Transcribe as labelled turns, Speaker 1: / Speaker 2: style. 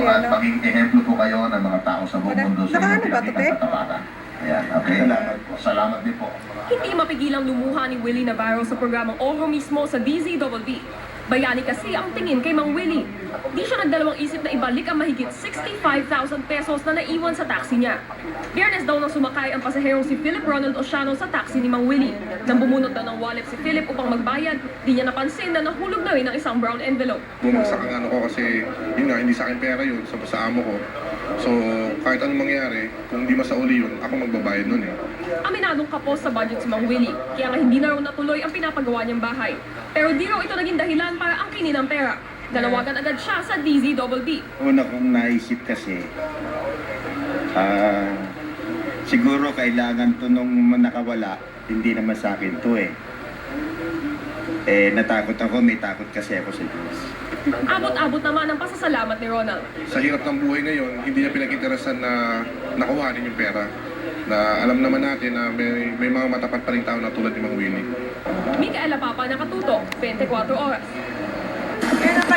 Speaker 1: ano?
Speaker 2: maging ehemplo po kayo ng mga tao sa buong mundo sa inyong pinakitang katapatan. Ayan, okay? Salamat po. Salamat din po.
Speaker 3: Hindi mapigilang lumuha ni Willie Navarro sa programang Oro mismo sa DZBB. Bayani kasi ang tingin kay Mang Willie. Di siya nagdalawang isip na ibalik ang mahigit 65,000 pesos na naiwan sa taxi niya. Biyernes daw nang sumakay ang pasaherong si Philip Ronald Osiano sa taxi ni Mang Willie. Nang bumunot daw ng wallet si Philip upang magbayad, di niya napansin na nahulog na rin ang isang brown envelope.
Speaker 4: Bumagsak ang ano ko kasi yun nga, hindi sa akin pera yun, sa amo ko. So, kahit anong mangyari, kung hindi masauli yun, ako magbabayad nun eh.
Speaker 3: Aminadong kapos sa budget si Mang Willie, kaya nga hindi na raw natuloy ang pinapagawa niyang bahay. Pero di raw ito naging dahilan para angkinin ang pera. Nanawagan agad siya sa DZBB.
Speaker 5: Una kong naisip kasi, siguro kailangan to nung nakawala, hindi naman sa akin to eh. Natakot ako, may takot kasi ako sa Diyos.
Speaker 3: Abot-abot naman ang pasasalamat ni Ronald.
Speaker 4: Sa hirap ng buhay ngayon, hindi niya pinag-interesan na nakuhanin yung pera. Na alam naman natin na may mga matapat pa rin tao na tulad ni Mang Willie.
Speaker 3: Micaela Papa, nakatutok, 24 oras.